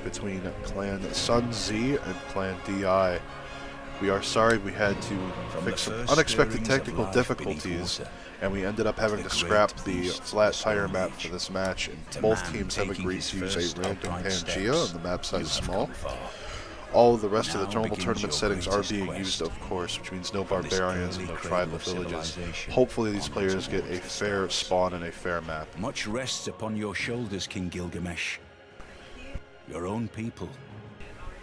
between Clan SunZ and Clan DI. We are sorry we had to fix some unexpected technical difficulties, and we ended up having to scrap the flat tire map for this match, and both teams have agreed to use a random Pangea, and the map size is small. All of the rest of the normal tournament settings are being used, of course, which means no barbarians and no tribal villages. Hopefully these players get a fair spawn and a fair map. Much rests upon your shoulders, King Gilgamesh. Your own people,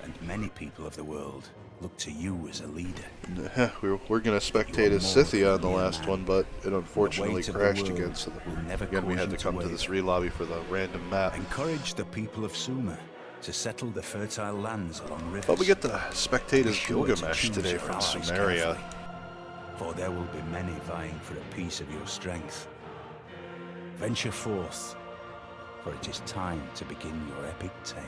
and many people of the world, look to you as a leader. We're going to spectate as Scythia in the last one, but it unfortunately crashed again, so again we had to come to this re-lobby for the random map. Encourage the people of Sumer to settle the fertile lands along rivers. But we get to spectate as Gilgamesh today from Sumeria. For there will be many vying for a piece of your strength. Venture forth, for it is time to begin your epic tale.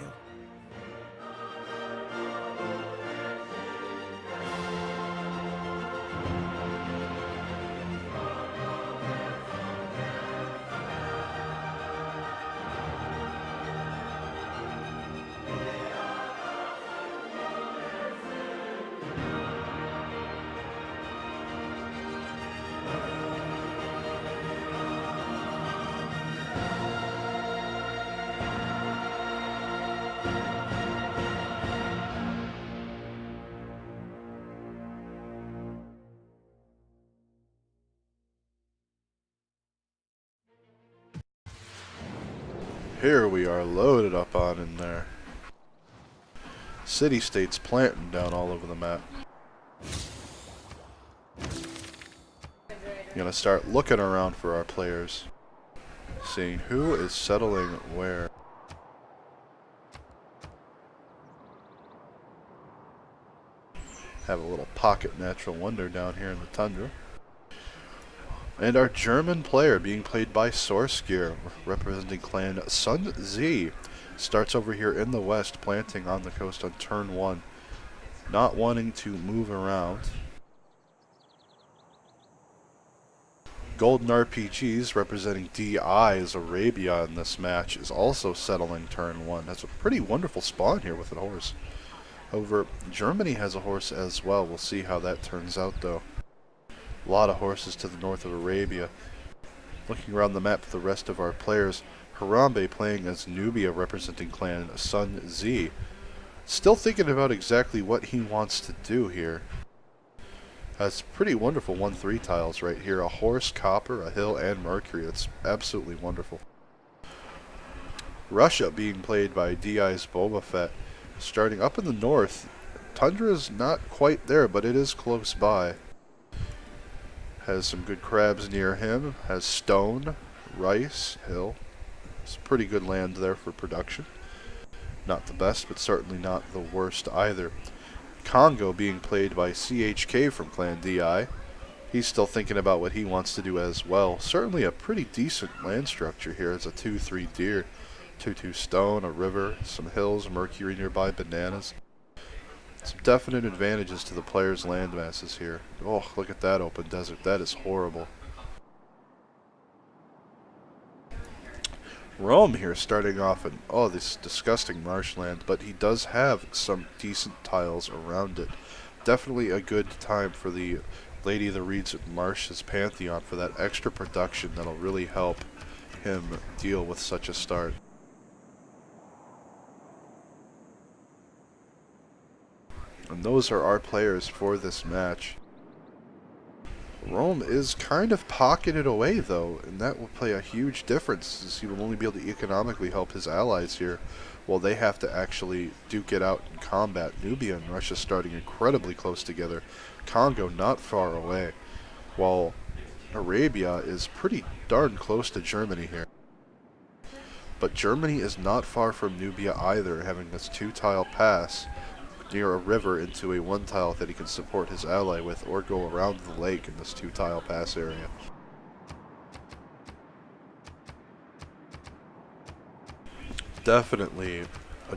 Here we are loaded up on in there. City-states planting down all over the map. Gonna start looking around for our players. Seeing who is settling where. Have a little pocket natural wonder down here in the tundra. And our German player being played by Sourcegear, representing Clan SunZ, starts over here in the west, planting on the coast on turn 1. Not wanting to move around. Golden RPGs, representing DI's Arabia in this match, is also settling turn 1. That's a pretty wonderful spawn here with a horse. However, Germany has a horse as well. We'll see how that turns out though. A lot of horses to the north of Arabia. Looking around the map for the rest of our players, Harambe playing as Nubia representing Clan SunZ. Still thinking about exactly what he wants to do here. Has pretty wonderful 1-3 tiles right here. A horse, copper, a hill, and mercury. It's absolutely wonderful. Russia being played by DI's Boba Fett. Starting up in the north. Tundra is not quite there, but it is close by. Has some good crabs near him. Has stone, rice, hill. It's pretty good land there for production. Not the best, but certainly not the worst either. Congo being played by CHK from Clan DI. He's still thinking about what he wants to do as well. Certainly a pretty decent land structure here. It's a 2-3 deer, 2-2 stone, a river, some hills, mercury nearby, bananas. Some definite advantages to the players' land masses here. Oh, look at that open desert. That is horrible. Rome here starting off in, oh, this disgusting marshland, but he does have some decent tiles around it. Definitely a good time for the Lady of the Reeds at Marsh's Pantheon for that extra production that'll really help him deal with such a start. And those are our players for this match. Rome is kind of pocketed away though, and that will play a huge difference as he will only be able to economically help his allies here while they have to actually duke it out in combat. Nubia and Russia starting incredibly close together. Congo not far away, while Arabia is pretty darn close to Germany here. But Germany is not far from Nubia either, having this 2-tile pass near a river into a 1-tile that he can support his ally with, or go around the lake in this 2-tile pass area. Definitely a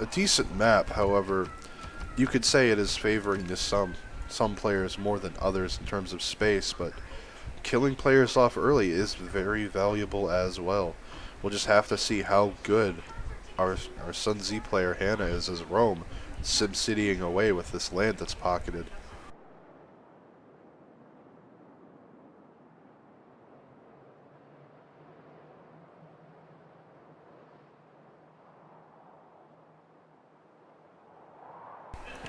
decent map. However, you could say it is favoring this some players more than others in terms of space, but killing players off early is very valuable as well. We'll just have to see how good our SunZ player Hannah is as Rome, sim-citying away with this land that's pocketed.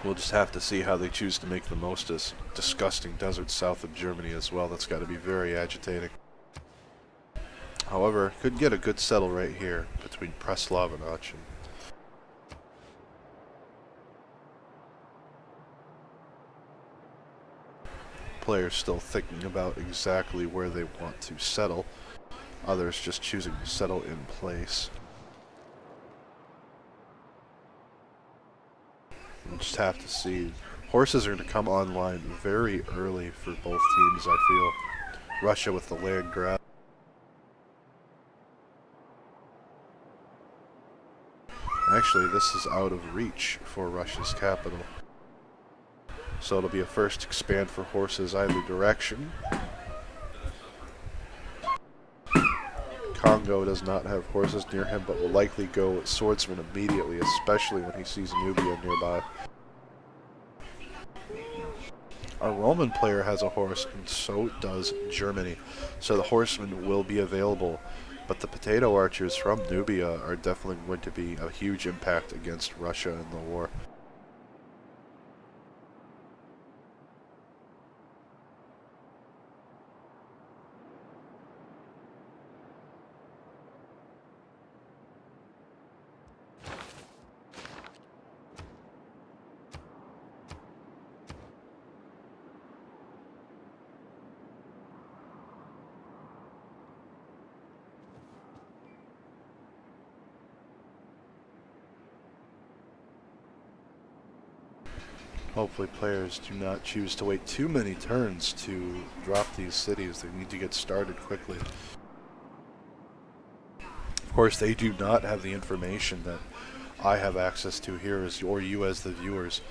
We'll just have to see how they choose to make the most of this disgusting desert south of Germany as well. That's got to be very agitating. However, could get a good settle right here between Preslav and Aachen. Players still thinking about exactly where they want to settle. Others just choosing to settle in place. We'll just have to see. Horses are going to come online very early for both teams, I feel. Russia with the land grab. Actually, this is out of reach for Russia's capital. So it'll be a first expand for horses either direction. Congo does not have horses near him, but will likely go swordsman immediately, especially when he sees Nubia nearby. Our Roman player has a horse, and so does Germany. So the horsemen will be available, but the potato archers from Nubia are definitely going to be a huge impact against Russia in the war. Hopefully players do not choose to wait too many turns to drop these cities. They need to get started quickly. Of course, they do not have the information that I have access to here, or you as the viewers,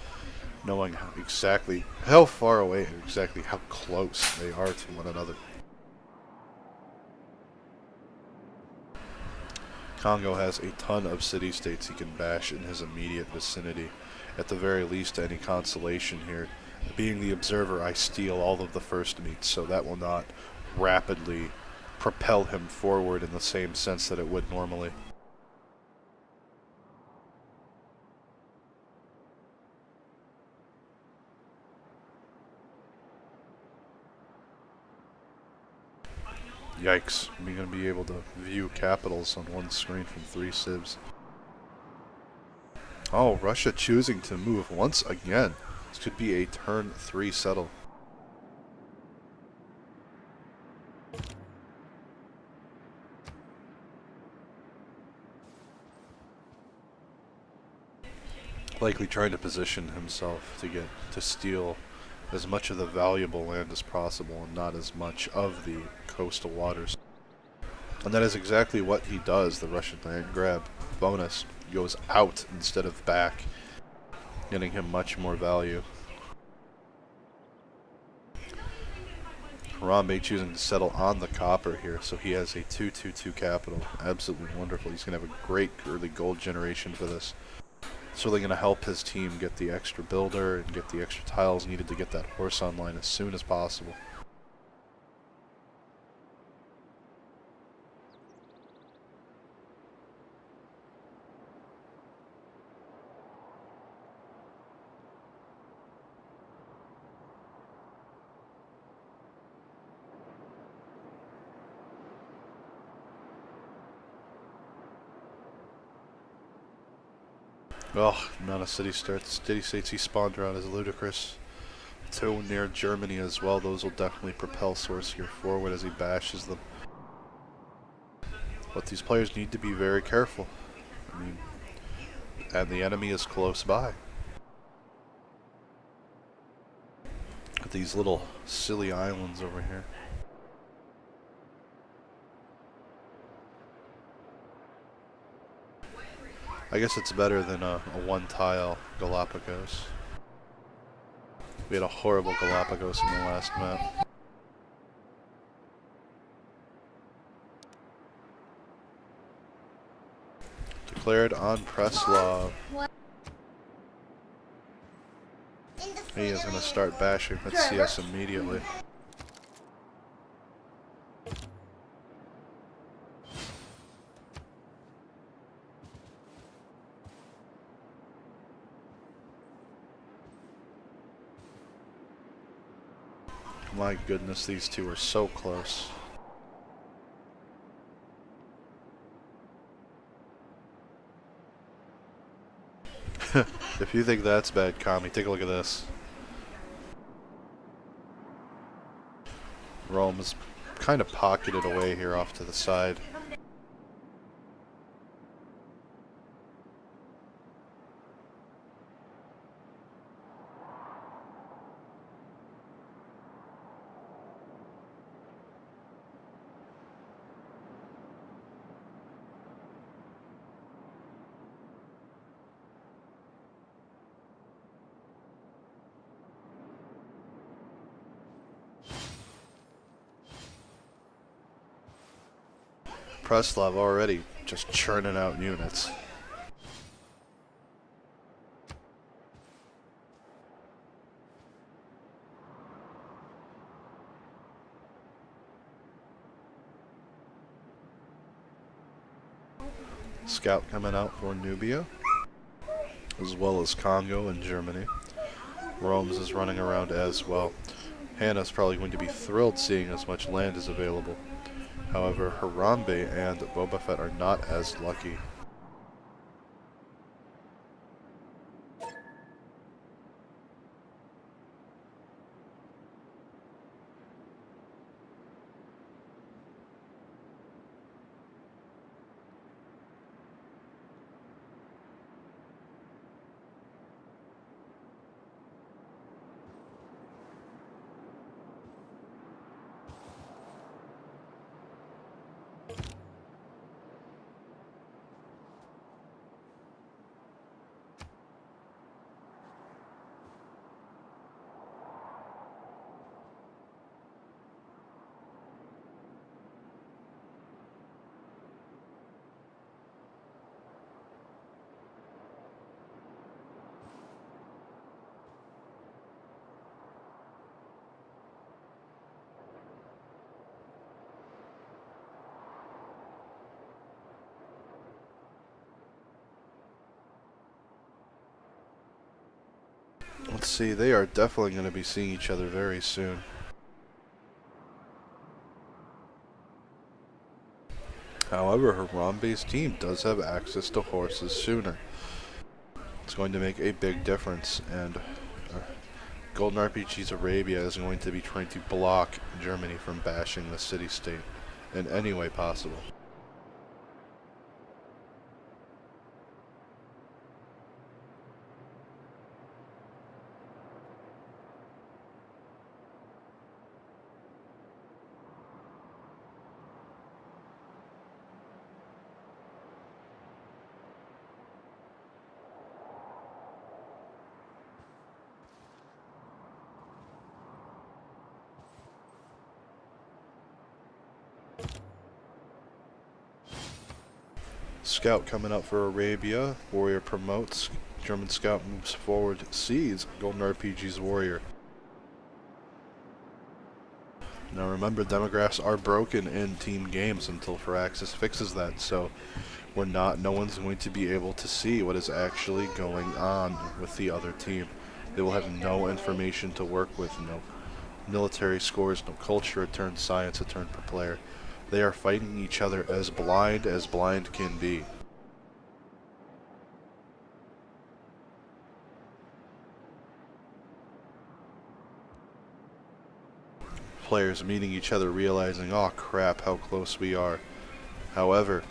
knowing exactly how far away and exactly how close they are to one another. Congo has a ton of city-states he can bash in his immediate vicinity. At the very least, any consolation here. Being the observer, I steal all of the first meats, so that will not rapidly propel him forward in the same sense that it would normally. Yikes, we're going to be able to view capitals on one screen from 3 civs. Oh, Russia choosing to move once again. This could be a turn 3 settle. Likely trying to position himself to steal as much of the valuable land as possible and not as much of the coastal waters. And that is exactly what he does. The Russian land grab bonus goes out instead of back, getting him much more value. Harambe choosing to settle on the copper here, so he has a 2-2-2 capital. Absolutely wonderful. He's going to have a great early gold generation for this. It's really going to help his team get the extra builder and get the extra tiles needed to get that horse online as soon as possible. Oh, the amount of city-states he spawned around is ludicrous. 2 near Germany as well. Those will definitely propel Sorcerer forward as he bashes them. But these players need to be very careful. I mean, and the enemy is close by. These little silly islands over here. I guess it's better than a one-tile Galapagos. We had a horrible Galapagos in the last map. declared on Preslav. He is going to start bashing with CS immediately. My goodness, these two are so close. If you think that's bad, Kami, take a look at this. Rome is kind of pocketed away here off to the side. Preslav already just churning out units. Scout coming out for Nubia, as well as Congo and Germany. Rome's is running around as well. Hannah's probably going to be thrilled seeing as much land is available. However, Harambe and Boba Fett are not as lucky. Let's see, they are definitely going to be seeing each other very soon. However, Harambe's team does have access to horses sooner. It's going to make a big difference, and Golden RPG's Arabia is going to be trying to block Germany from bashing the city-state in any way possible. Scout coming up for Arabia. Warrior promotes. German Scout moves forward, sees Golden RPG's Warrior. Now remember, demographs are broken in team games until Firaxis fixes that, so no one's going to be able to see what is actually going on with the other team. They will have no information to work with, no military scores, no culture, it turns science, it turned per player. They are fighting each other as blind can be. Players meeting each other, realizing, oh crap, how close we are. However,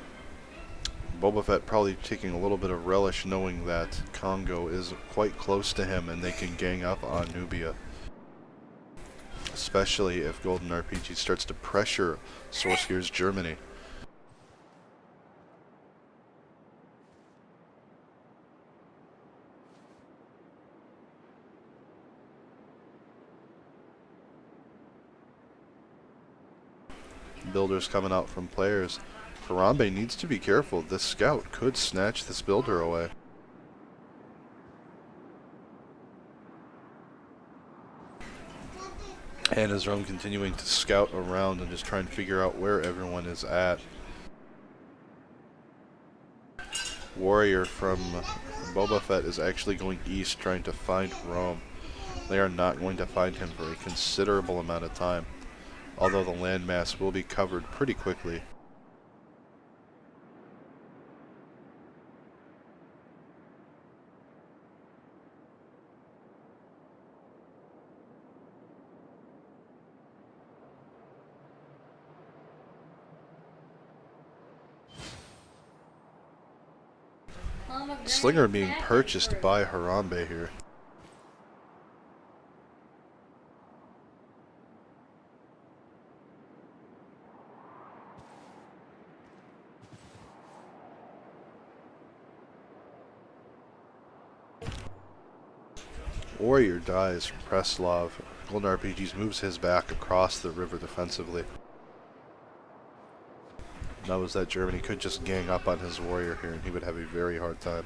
Boba Fett probably taking a little bit of relish knowing that Congo is quite close to him and they can gang up on Nubia. Especially if Golden RPG starts to pressure Source Gear's Germany. Builders coming out from players. Harambe needs to be careful. This scout could snatch this builder away. And as Rome continuing to scout around and just trying to figure out where everyone is at. Warrior from Boba Fett is actually going east trying to find Rome. They are not going to find him for a considerable amount of time, although the landmass will be covered pretty quickly. Slinger being purchased by Harambe here. Warrior dies from Preslav. Golden RPGs moves his back across the river defensively. Knows that Germany could just gang up on his warrior here and he would have a very hard time.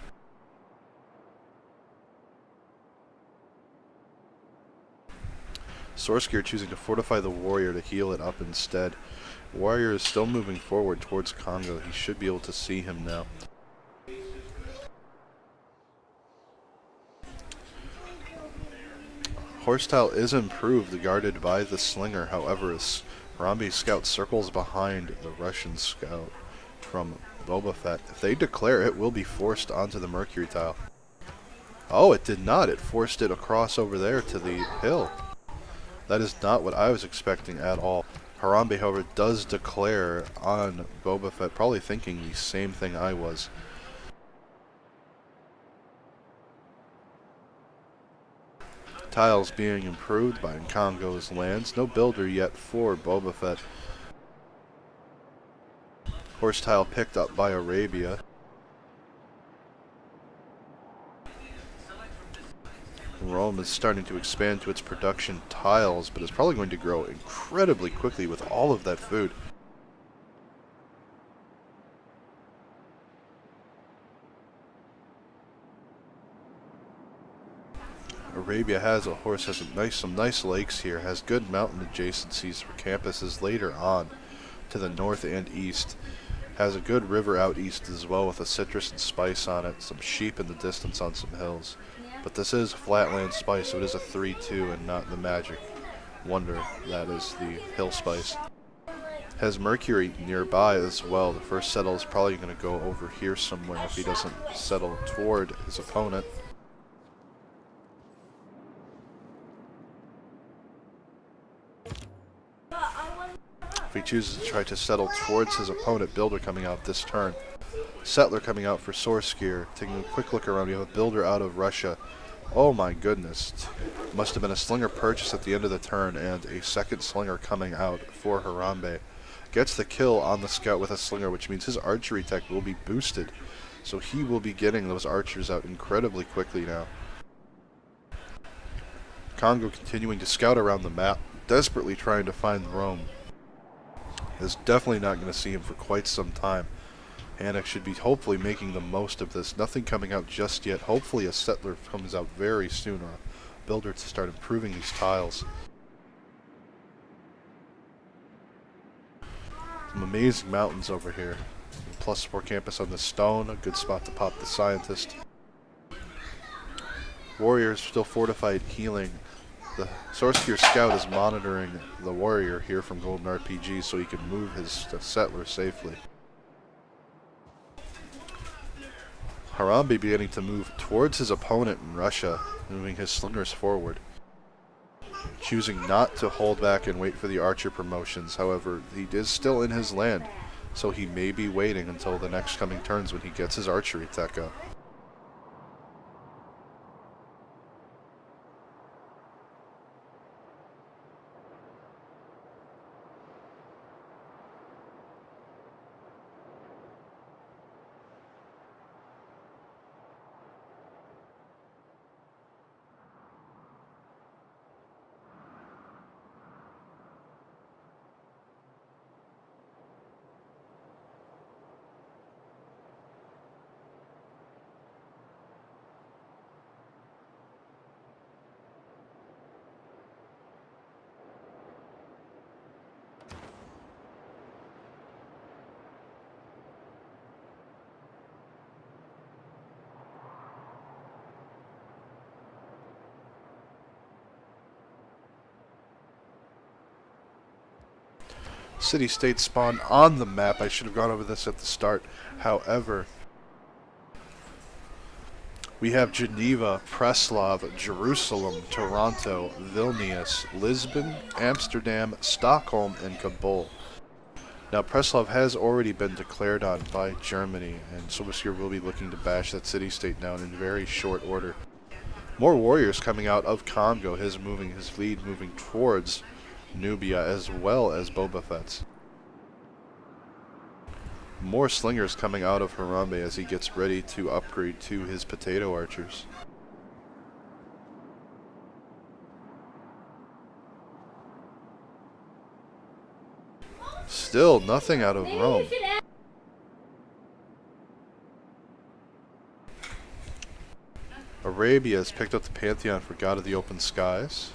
Sourcegear choosing to fortify the warrior to heal it up instead. Warrior is still moving forward towards Congo. He should be able to see him now. Horsetail is improved, guarded by the Slinger. However, as Harambe's scout circles behind the Russian scout from Boba Fett, if they declare, it will be forced onto the Mercury tile. Oh, it did not. It forced it across over there to the hill. That is not what I was expecting at all. Harambe, however, does declare on Boba Fett, probably thinking the same thing I was. Tiles being improved by Congo's lands. No builder yet for Boba Fett. Horse tile picked up by Arabia. Rome is starting to expand to its production tiles, but it's probably going to grow incredibly quickly with all of that food. Arabia has a horse, has some nice lakes here, has good mountain adjacencies for campuses later on to the north and east. Has a good river out east as well with a citrus and spice on it, some sheep in the distance on some hills. But this is flatland spice, so it is a 3-2 and not the magic wonder that is the hill spice. Has Mercury nearby as well. The first settle is probably going to go over here somewhere if he doesn't settle toward his opponent. If he chooses to try to settle towards his opponent, builder coming out this turn. Settler coming out for Source Gear. Taking a quick look around, we have a builder out of Russia. Oh my goodness. Must have been a Slinger purchase at the end of the turn and a second Slinger coming out for Harambe. Gets the kill on the scout with a Slinger, which means his archery tech will be boosted. So he will be getting those archers out incredibly quickly now. Congo continuing to scout around the map, desperately trying to find Rome. Is definitely not going to see him for quite some time. Anik should be hopefully making the most of this. Nothing coming out just yet. Hopefully a settler comes out very soon, or a builder to start improving these tiles. Some amazing mountains over here. +4 campus on the stone. A good spot to pop the scientist. Warriors still fortified healing. The Sourcegear Scout is monitoring the warrior here from Golden RPG so he can move his settler safely. Harambe beginning to move towards his opponent in Russia, moving his slingers forward. Choosing not to hold back and wait for the archer promotions. However, he is still in his land, so he may be waiting until the next coming turns when he gets his archery tech up. city-state spawn on the map. I should have gone over this at the start. However, we have Geneva, Preslav, Jerusalem, Toronto, Vilnius, Lisbon, Amsterdam, Stockholm, and Kabul. Now, Preslav has already been declared on by Germany, and Sobeskir will be looking to bash that city-state down in very short order. More warriors coming out of Congo, his lead moving towards Nubia, as well as Boba Fett's. More slingers coming out of Harambe as he gets ready to upgrade to his potato archers. Still nothing out of Rome. Arabia has picked up the Pantheon for God of the Open Skies.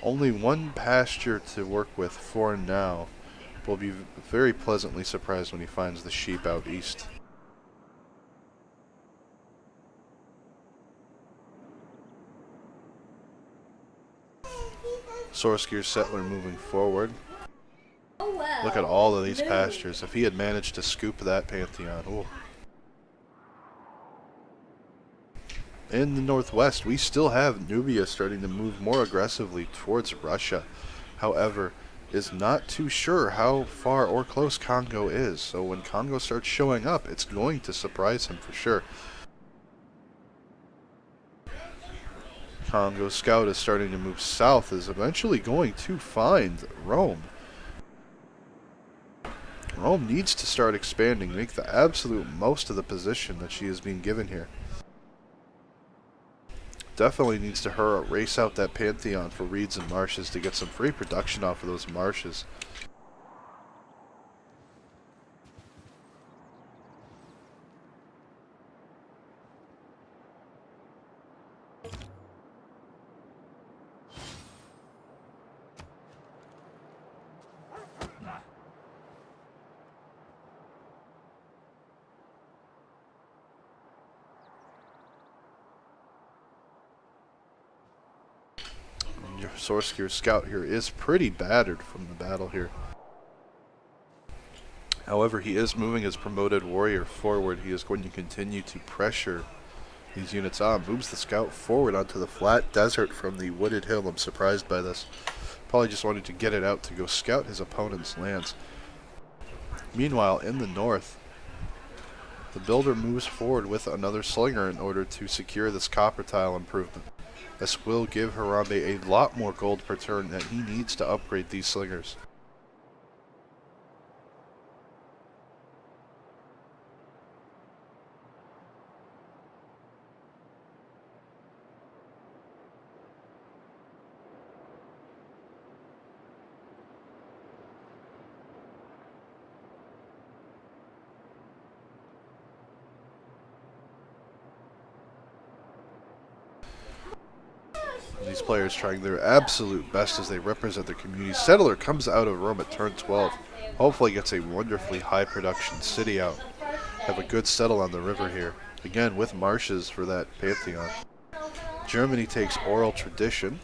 Only one pasture to work with for now. Will be very pleasantly surprised when he finds the sheep out east. Sorskir's settler moving forward. Look at all of these pastures. If he had managed to scoop that Pantheon. Ooh. In the northwest, we still have Nubia starting to move more aggressively towards Russia. However, is not too sure how far or close Congo is. So when Congo starts showing up, it's going to surprise him for sure. Congo Scout is starting to move south, is eventually going to find Rome. Rome needs to start expanding, make the absolute most of the position that she is being given here. Definitely needs to race out that Pantheon for reeds and marshes to get some free production off of those marshes. Sorskir's scout here is pretty battered from the battle here. However, he is moving his promoted warrior forward. He is going to continue to pressure these units on. Moves the scout forward onto the flat desert from the wooded hill. I'm surprised by this. Probably just wanted to get it out to go scout his opponent's lands. Meanwhile, in the north, the builder moves forward with another slinger in order to secure this copper tile improvement. This will give Harambe a lot more gold per turn that he needs to upgrade these slingers. These players trying their absolute best as they represent their community. Settler comes out of Rome at turn 12. Hopefully gets a wonderfully high production city out. Have a good settle on the river here. Again, with marshes for that Pantheon. Germany takes oral tradition.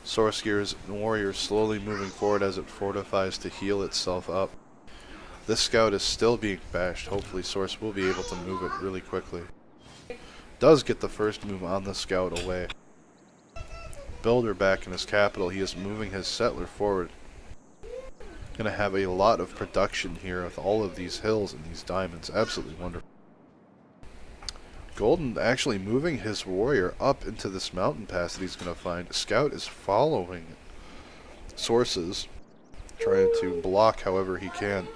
Sorskir's warrior slowly moving forward as it fortifies to heal itself up. This scout is still being bashed. Hopefully Source will be able to move it really quickly. Does get the first move on the scout away. Builder back in his capital. He is moving his settler forward. Gonna have a lot of production here with all of these hills and these diamonds. Absolutely wonderful. Golden actually moving his warrior up into this mountain pass that he's going to find. Scout is following sources, trying to block however he can.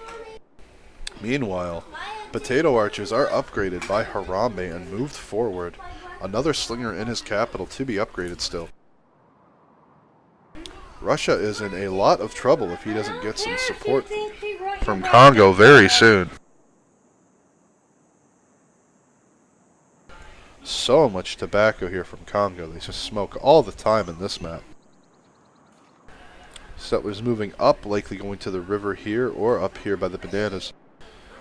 Meanwhile, potato archers are upgraded by Harambe and moved forward. Another slinger in his capital to be upgraded still. Russia is in a lot of trouble if he doesn't get some support from Congo very soon. So much tobacco here from Congo. They just smoke all the time in this map. Settlers moving up, likely going to the river here or up here by the bananas.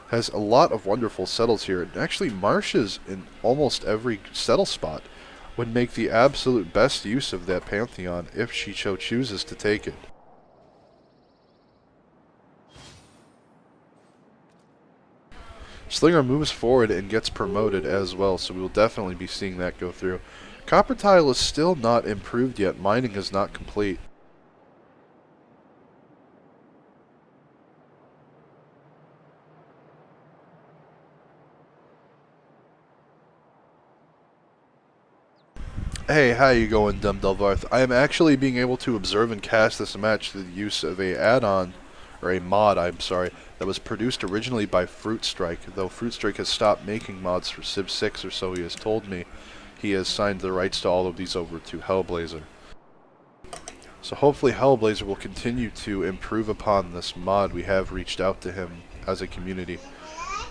Has a lot of wonderful settles here. And actually, marshes in almost every settle spot would make the absolute best use of that pantheon if she so chooses to take it. Slinger moves forward and gets promoted as well, so we will definitely be seeing that go through. Copper tile is still not improved yet. Mining is not complete. Hey, how you going, Delvarth? I am actually being able to observe and cast this match through the use of a add-on, or a mod, I'm sorry, that was produced originally by Fruit Strike, though Fruit Strike has stopped making mods for Civ 6 or so he has told me. He has signed the rights to all of these over to Hellblazer. So hopefully Hellblazer will continue to improve upon this mod. We have reached out to him as a community.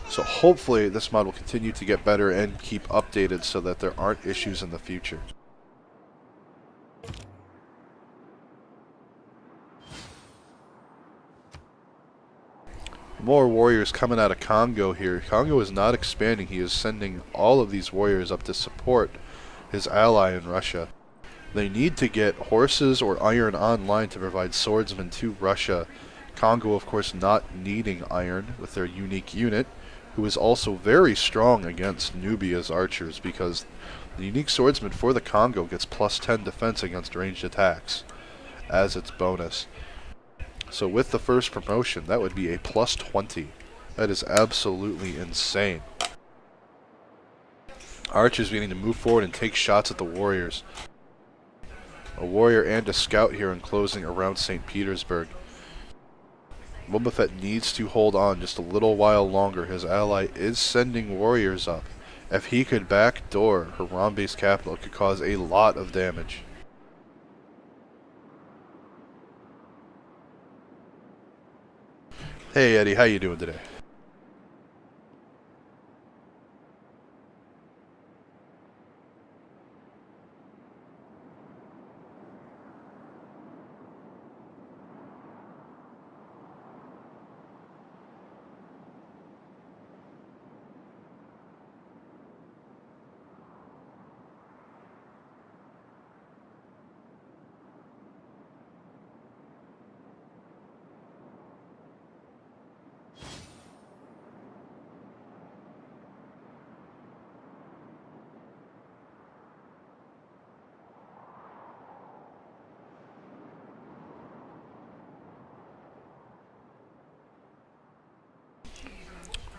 So hopefully this mod will continue to get better and keep updated so that there aren't issues in the future. More warriors coming out of Congo here. Congo is not expanding. He is sending all of these warriors up to support his ally in Russia. They need to get horses or iron online to provide swordsmen to Russia. Congo, of course, not needing iron with their unique unit, who is also very strong against Nubia's archers because the unique swordsman for the Congo gets plus 10 defense against ranged attacks as its bonus. So with the first promotion, that would be a plus 20. That is absolutely insane. Archers beginning to move forward and take shots at the warriors. A warrior and a scout here enclosing around St. Petersburg. Boba Fett needs to hold on just a little while longer. His ally is sending warriors up. If he could backdoor Harambe's capital, it could cause a lot of damage. Hey Eddie, how you doing today?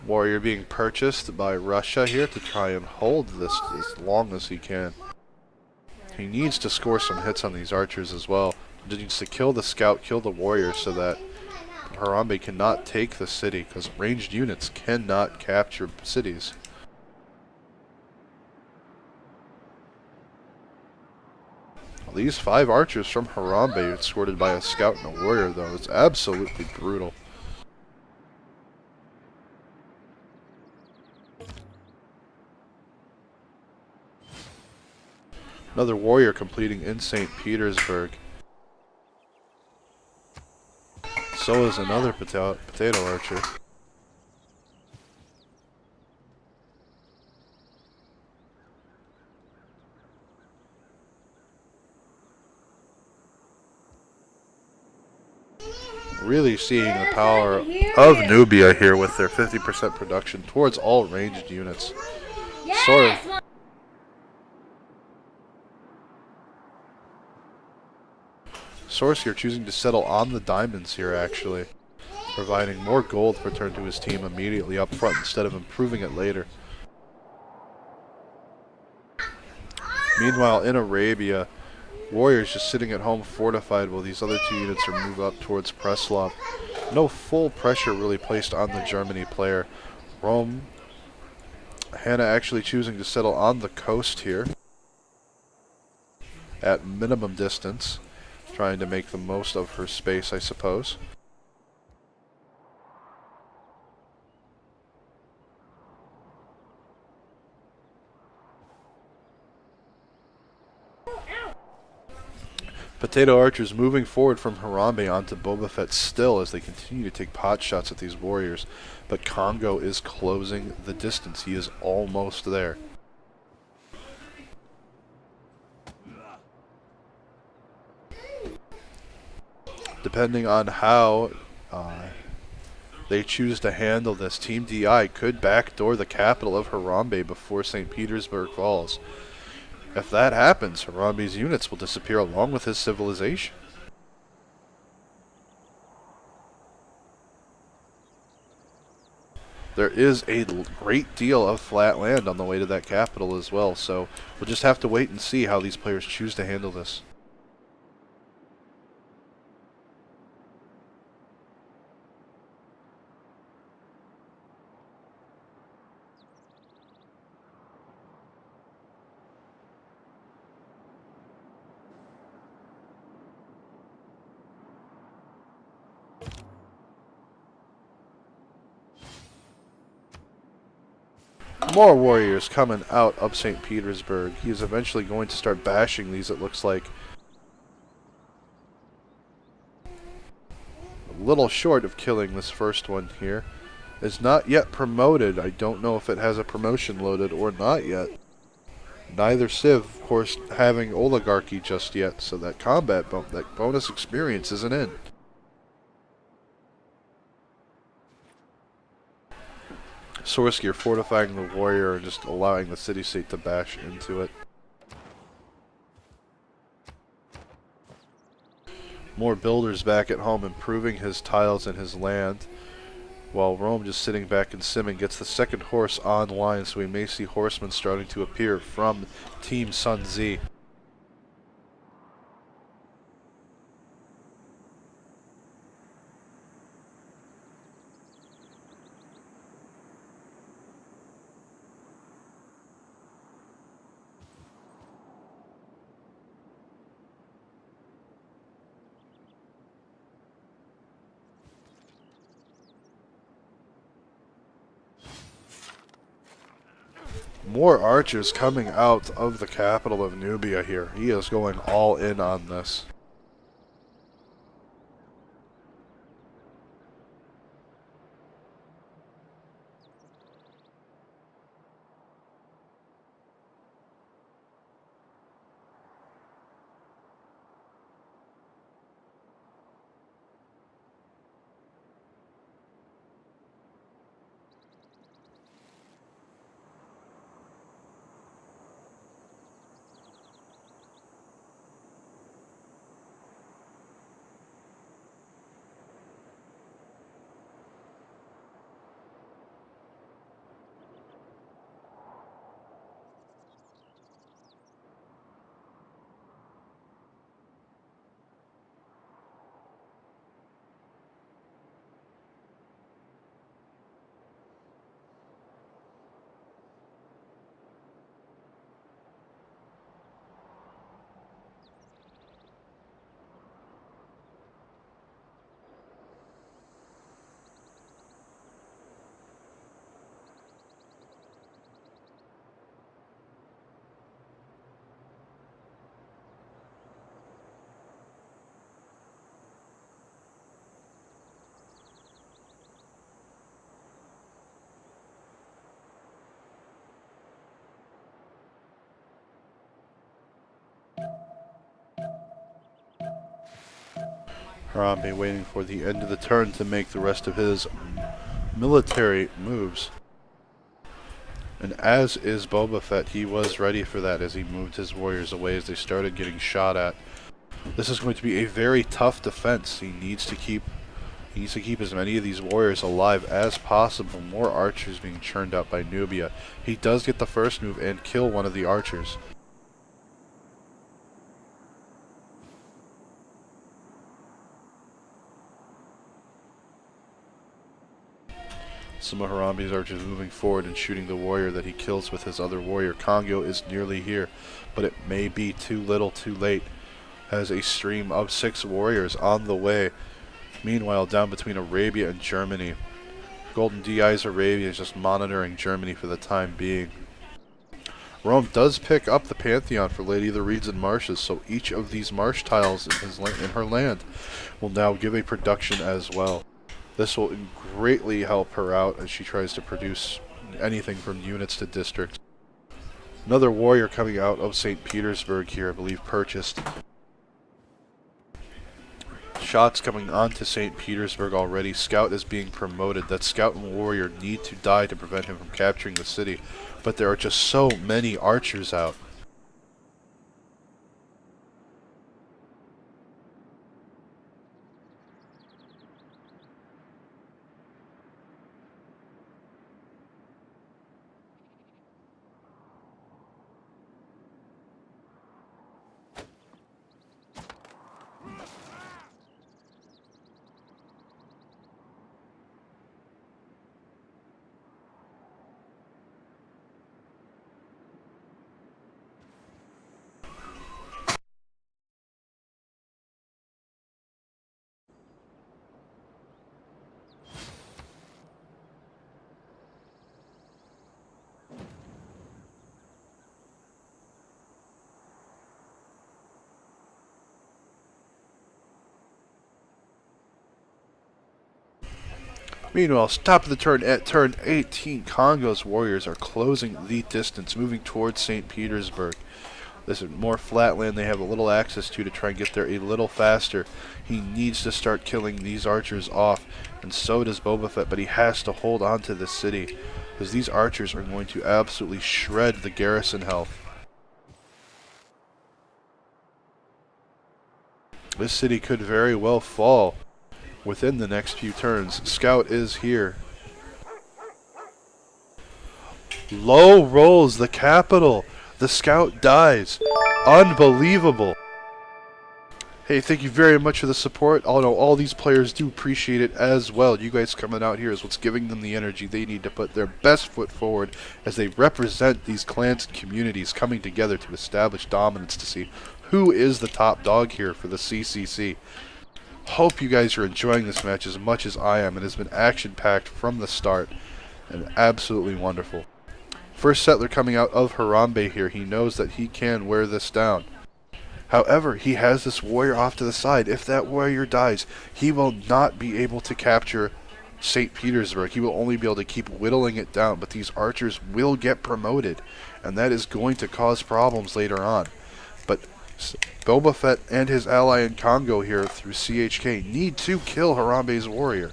Warrior being purchased by Russia here to try and hold this as long as he can. He needs to score some hits on these archers as well. He needs to kill the scout, kill the warrior so that Harambe cannot take the city because ranged units cannot capture cities. These 5 archers from Harambe escorted by a scout and a warrior though is absolutely brutal. Another warrior completing in St. Petersburg. So is another potato archer. Really seeing the power of Nubia here with their 50% production towards all ranged units. Source here choosing to settle on the diamonds here actually, providing more gold to return to his team immediately up front instead of improving it later. Meanwhile in Arabia, warriors just sitting at home fortified while these other 2 units are moved up towards Preslav. No full pressure really placed on the Germany player. Rome, Hannah actually choosing to settle on the coast here at minimum distance, trying to make the most of her space, I suppose. Potato Archers moving forward from Harambe onto Boba Fett still as they continue to take pot shots at these warriors. But Congo is closing the distance. He is almost there. Depending on how they choose to handle this, Team DI could backdoor the capital of Harambe before St. Petersburg falls. If that happens, Harambe's units will disappear along with his civilization. There is a great deal of flat land on the way to that capital as well, so we'll just have to wait and see how these players choose to handle this. More warriors coming out of St. Petersburg. He is eventually going to start bashing these, it looks like. A little short of killing this first one here. Is not yet promoted. I don't know if it has a promotion loaded or not yet. Neither Civ, of course, having oligarchy just yet, so that that bonus experience isn't in. Source Gear fortifying the warrior and just allowing the city-state to bash into it. More builders back at home improving his tiles and his land, while Rome just sitting back and simming. Gets the second horse online, so we may see horsemen starting to appear from Team SunZ. More archers coming out of the capital of Nubia here. He is going all in on this. Harambe waiting for the end of the turn to make the rest of his military moves. And as is Boba Fett, he was ready for that as he moved his warriors away as they started getting shot at. This is going to be a very tough defense. He needs to keep as many of these warriors alive as possible. More archers being churned out by Nubia. He does get the first move and kill one of the archers. Some of Harambe's archers moving forward and shooting the warrior that he kills with his other warrior. Congo is nearly here, but it may be too little too late. Has a stream of 6 warriors on the way. Meanwhile, down between Arabia and Germany. Golden DI's Arabia is just monitoring Germany for the time being. Rome does pick up the Pantheon for Lady of the Reeds and Marshes, so each of these marsh tiles in her land will now give a production as well. This will greatly help her out as she tries to produce anything from units to districts. Another warrior coming out of St. Petersburg here, I believe, purchased. Shots coming onto St. Petersburg already. Scout is being promoted. That Scout and Warrior need to die to prevent him from capturing the city. But there are just so many archers out. Meanwhile, top of the turn at turn 18, Congo's warriors are closing the distance, moving towards St. Petersburg. This is more flat land they have a little access to try and get there a little faster. He needs to start killing these archers off, and so does Boba Fett, but he has to hold on to this city, because these archers are going to absolutely shred the garrison health. This city could very well fall within the next few turns. Scout is here. Low rolls the capital. The Scout dies. Unbelievable. Hey, thank you very much for the support. I know all these players do appreciate it as well. You guys coming out here is what's giving them the energy they need to put their best foot forward as they represent these clans and communities coming together to establish dominance to see who is the top dog here for the CCC. Hope you guys are enjoying this match as much as I am. It has been action-packed from the start and absolutely wonderful. First settler coming out of Harambe here. He knows that he can wear this down. However, he has this warrior off to the side. If that warrior dies, he will not be able to capture St. Petersburg. He will only be able to keep whittling it down, but these archers will get promoted, and that is going to cause problems later on. But Boba Fett and his ally in Congo here through CHK need to kill Harambe's warrior.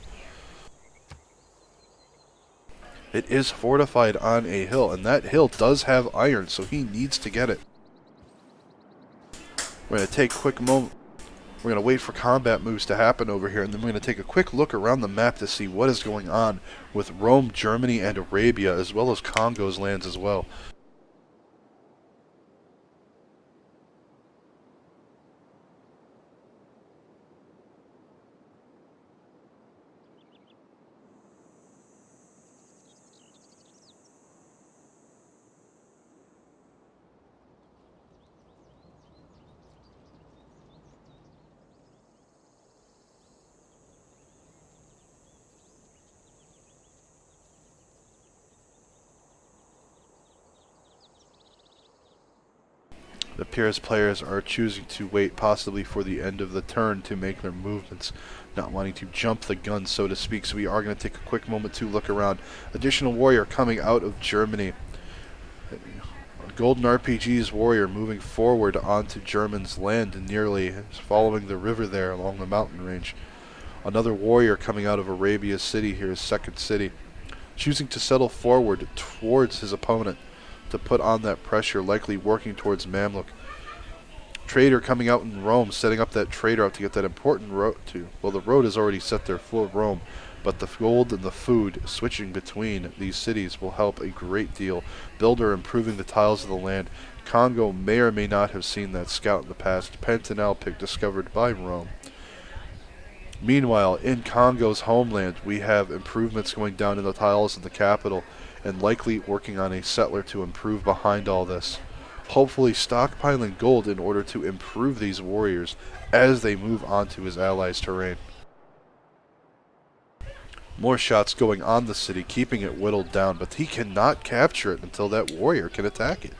It is fortified on a hill, and that hill does have iron, so he needs to get it. We're going to take a quick moment. We're going to wait for combat moves to happen over here, and then we're going to take a quick look around the map to see what is going on with Rome, Germany, and Arabia, as well as Congo's lands as well. It appears players are choosing to wait possibly for the end of the turn to make their movements, not wanting to jump the gun, so to speak. So we are going to take a quick moment to look around. Additional warrior coming out of Germany. Golden RPG's warrior moving forward onto German's land, nearly following the river there along the mountain range. Another warrior coming out of Arabia City here, his second city, choosing to settle forward towards his opponent to put on that pressure, likely working towards Mamluk. Trader coming out in Rome, setting up that trader out to get that important road to. Well, the road is already set there for Rome, but the gold and the food switching between these cities will help a great deal. Builder improving the tiles of the land. Congo may or may not have seen that scout in the past. Pentanel pick discovered by Rome. Meanwhile, in Congo's homeland, we have improvements going down in the tiles in the capital, and likely working on a settler to improve behind all this. Hopefully stockpiling gold in order to improve these warriors as they move onto his allies' terrain. More shots going on the city, keeping it whittled down, but he cannot capture it until that warrior can attack it.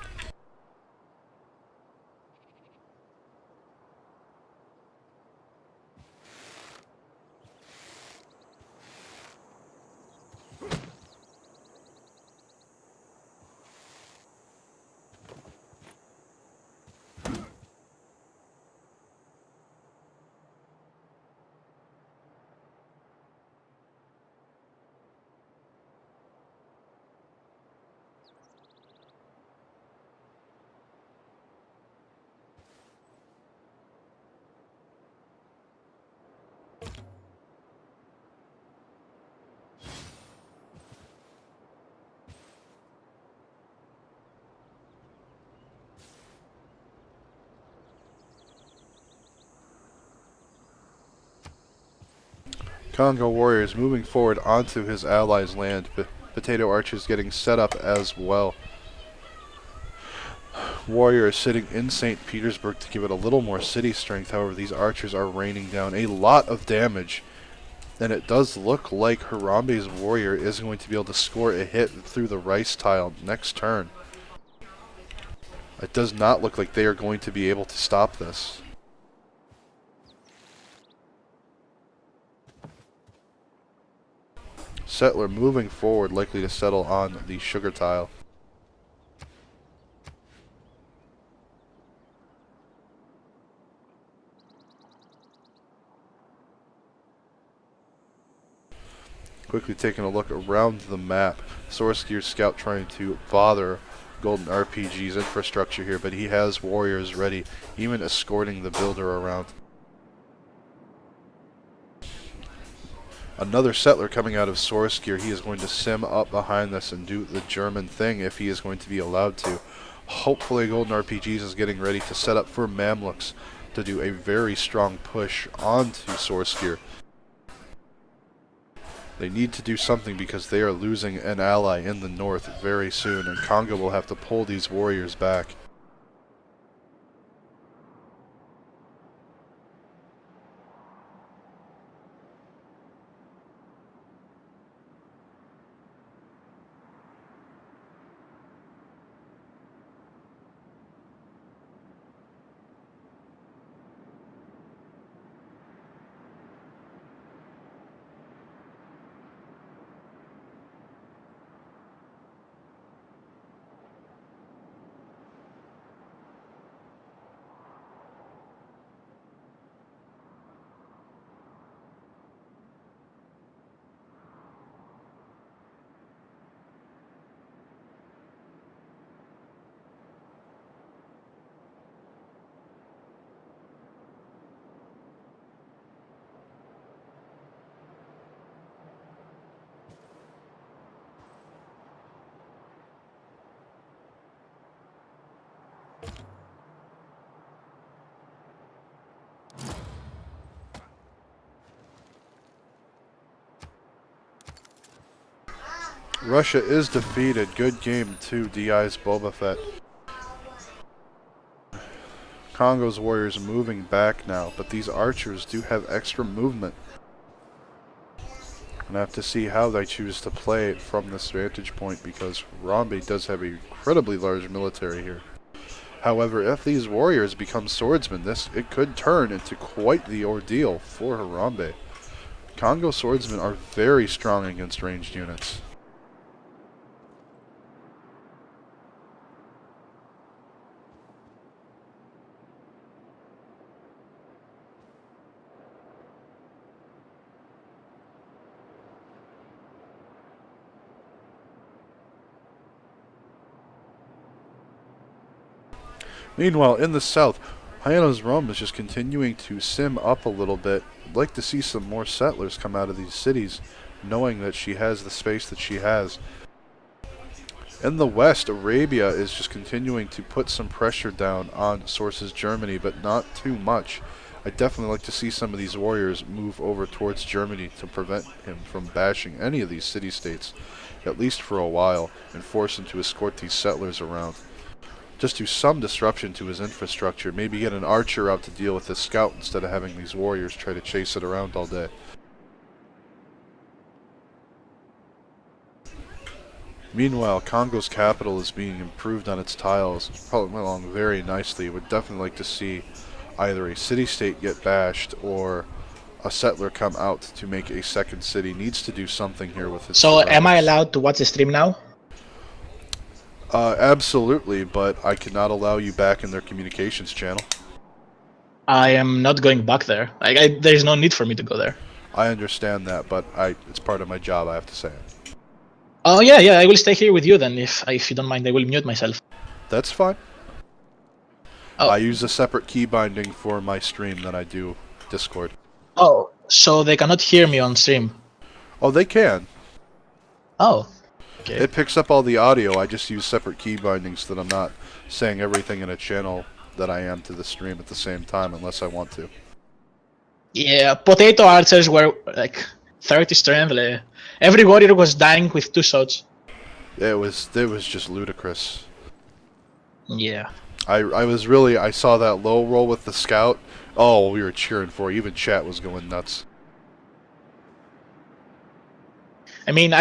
Congo warriors moving forward onto his allies' land. Potato archers getting set up as well. Warrior is sitting in St. Petersburg to give it a little more city strength. However, these archers are raining down a lot of damage. And it does look like Harambe's warrior is going to be able to score a hit through the rice tile next turn. It does not look like they are going to be able to stop this. Settler moving forward, likely to settle on the sugar tile. Quickly taking a look around the map. Source Gear Scout trying to bother Golden RPG's infrastructure here, but he has warriors ready, even escorting the builder around. Another settler coming out of Source Gear. He is going to sim up behind this and do the German thing if he is going to be allowed to. Hopefully Golden RPGs is getting ready to set up for Mamluks to do a very strong push onto Source Gear. They need to do something because they are losing an ally in the north very soon, and Congo will have to pull these warriors back. Russia is defeated. Good game to DI's Boba Fett. Congo's warriors moving back now, but these archers do have extra movement. And I have to see how they choose to play it from this vantage point, because Harambe does have an incredibly large military here. However, if these warriors become swordsmen, it could turn into quite the ordeal for Harambe. Congo swordsmen are very strong against ranged units. Meanwhile, in the south, Hyana's Rome is just continuing to sim up a little bit. I'd like to see some more settlers come out of these cities, knowing that she has the space that she has. In the west, Arabia is just continuing to put some pressure down on Source's Germany, but not too much. I'd definitely like to see some of these warriors move over towards Germany to prevent him from bashing any of these city-states, at least for a while, and force him to escort these settlers around. Just do some disruption to his infrastructure. Maybe get an archer out to deal with this scout instead of having these warriors try to chase it around all day. Meanwhile, Congo's capital is being improved on its tiles. Probably along very nicely. Would definitely like to see either a city-state get bashed or a settler come out to make a second city. Needs to do something here with his So survivors. am I allowed to watch the stream now? Absolutely, but I cannot allow you back in their communications channel. I am not going back there. There is no need for me to go there. I understand that, but it's part of my job, I have to say it. Oh yeah, I will stay here with you then. If you don't mind, I will mute myself. That's fine. Oh. I use a separate key binding for my stream than I do Discord. Oh, so they cannot hear me on stream. Oh, they can. Oh. Okay. It picks up all the audio. I just use separate key bindings so that I'm not saying everything in a channel that I am to the stream at the same time unless I want to. Yeah, potato archers were like 30 strength. Every warrior was dying with 2 shots. It was just ludicrous. Yeah. I saw that low roll with the scout. Oh, we were cheering for it. Even chat was going nuts. I mean,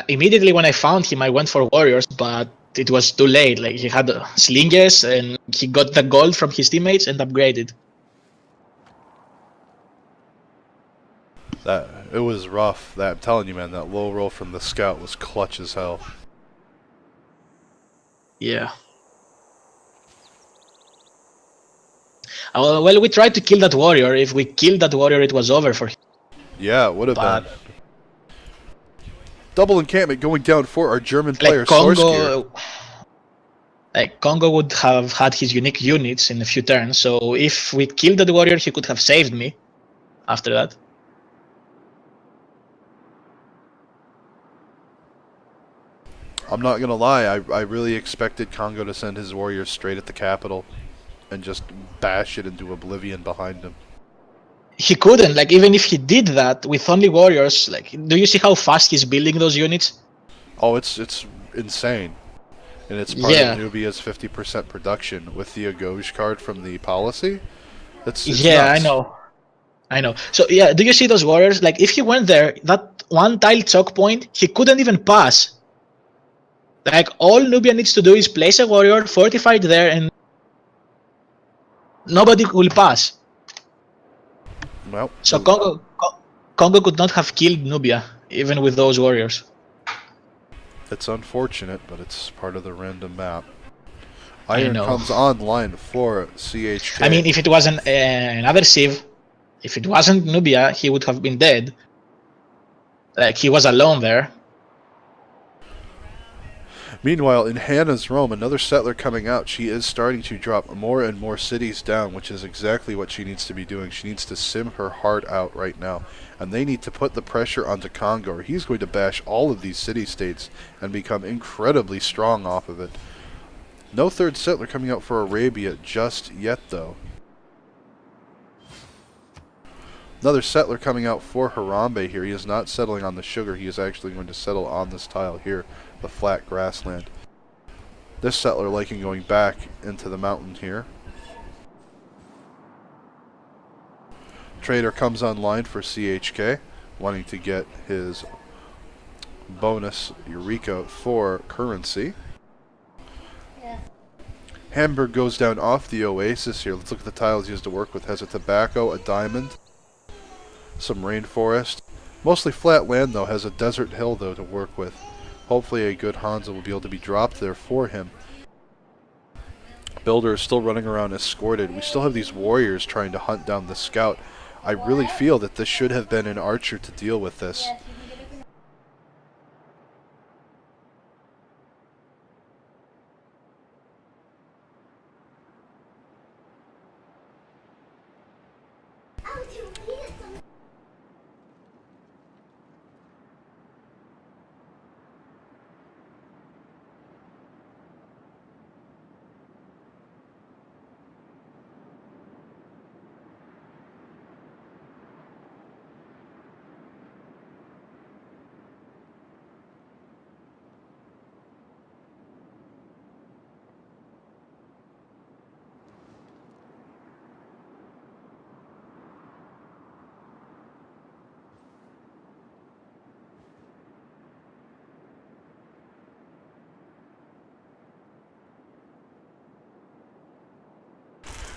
immediately when I found him, I went for warriors, but it was too late. Like, he had slingers and he got the gold from his teammates and upgraded. That it was rough. That I'm telling you, man, that low roll from the scout was clutch as hell. Yeah. Well, we tried to kill that warrior. If we killed that warrior, it was over for him. Yeah, it would have But been. Double encampment going down for our German player, like Sourcegear. Congo would have had his unique units in a few turns. So if we killed that warrior, he could have saved me after that. I'm not gonna lie, I really expected Congo to send his warriors straight at the capital and just bash it into oblivion behind him. He couldn't. Like, even if he did that with only warriors, like, do you see how fast he's building those units? Oh, it's insane. And it's part Yeah. of Nubia's 50% production with the Agoj card from the policy. It's Yeah, nuts. I know. So yeah, do you see those warriors? Like, if he went there, that one tile choke point, he couldn't even pass. Like, all Nubia needs to do is place a warrior, fortified there, and nobody will pass. Well, So Congo could not have killed Nubia, even with those warriors. it's unfortunate, but it's part of the random map. I Iron know. comes online for CHK. I mean, if it wasn't another Civ, if it wasn't Nubia, he would have been dead. Like, he was alone there. Meanwhile, in Hannah's Rome, another settler coming out, she is starting to drop more and more cities down, which is exactly what she needs to be doing. She needs to sim her heart out right now. And they need to put the pressure onto Congo, or he's going to bash all of these city-states and become incredibly strong off of it. No third settler coming out for Arabia just yet, though. Another settler coming out for Harambe here. He is not settling on the sugar. He is actually going to settle on this tile here, the flat grassland. This settler liking going back into the mountain here. Trader comes online for CHK, wanting to get his bonus Eureka for currency. Hamburg goes down off the oasis here. Let's look at the tiles he has to work with. Has a tobacco, a diamond, some rainforest. Mostly flat land though, has a desert hill though to work with. Hopefully a good Hanzo will be able to be dropped there for him. Builder is still running around escorted. We still have these warriors trying to hunt down the scout. I really feel that this should have been an archer to deal with this.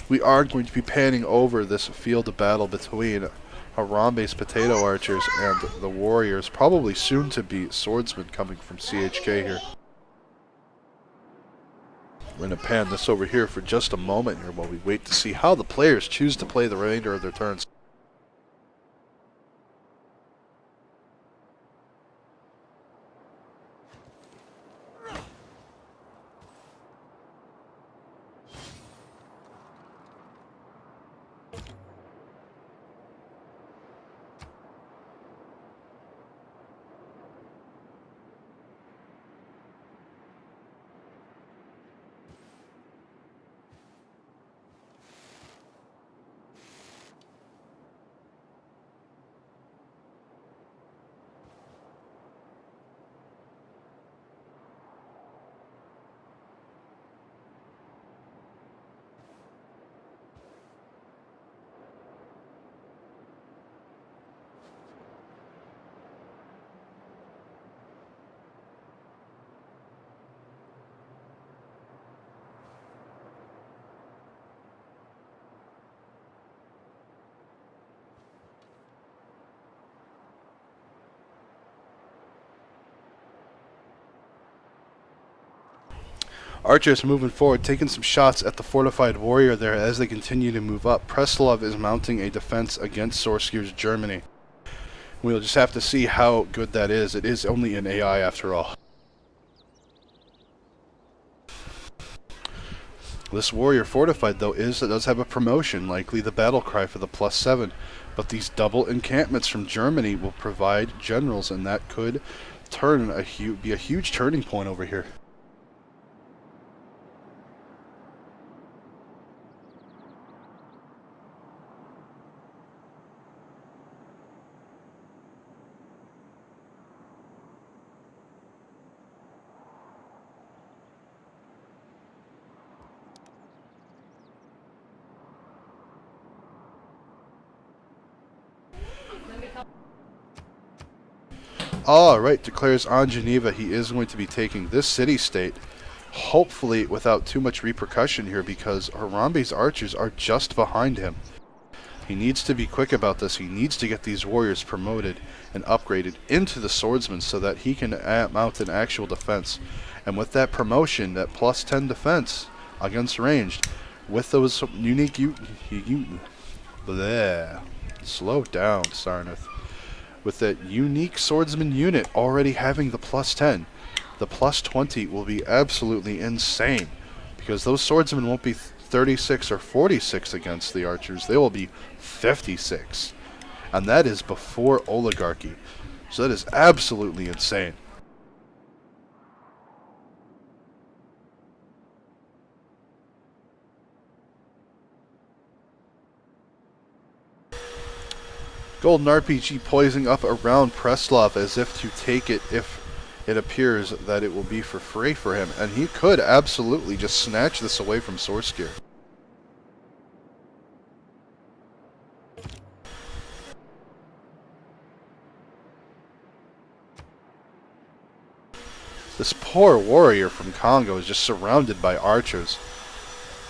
We are going to be panning over this field of battle between Harambe's potato archers and the warriors, probably soon to be swordsmen coming from CHK here. We're going to pan this over here for just a moment here while we wait to see how the players choose to play the remainder of their turns. Archers moving forward, taking some shots at the fortified warrior there as they continue to move up. Preslov is mounting a defense against Sorskier's Germany. We'll just have to see how good that is. It is only an AI after all. This warrior fortified, though, does have a promotion, likely the battle cry for the +7. But these double encampments from Germany will provide generals, and that could be a huge turning point over here. Alright, declares on Geneva he is going to be taking this city-state, hopefully without too much repercussion here, because Harambe's archers are just behind him. He needs to be quick about this. He needs to get these warriors promoted and upgraded into the swordsmen so that he can mount an actual defense. And with that promotion, that +10 defense against ranged, with those unique slow down, Sarnith. With that unique swordsman unit already having the +10, the +20 will be absolutely insane, because those swordsmen won't be 36 or 46 against the archers. They will be 56, and that is before oligarchy. So that is absolutely insane. Golden RPG poising up around Preslov as if to take it if it appears that it will be for free for him. And he could absolutely just snatch this away from Sorskier. This poor warrior from Congo is just surrounded by archers.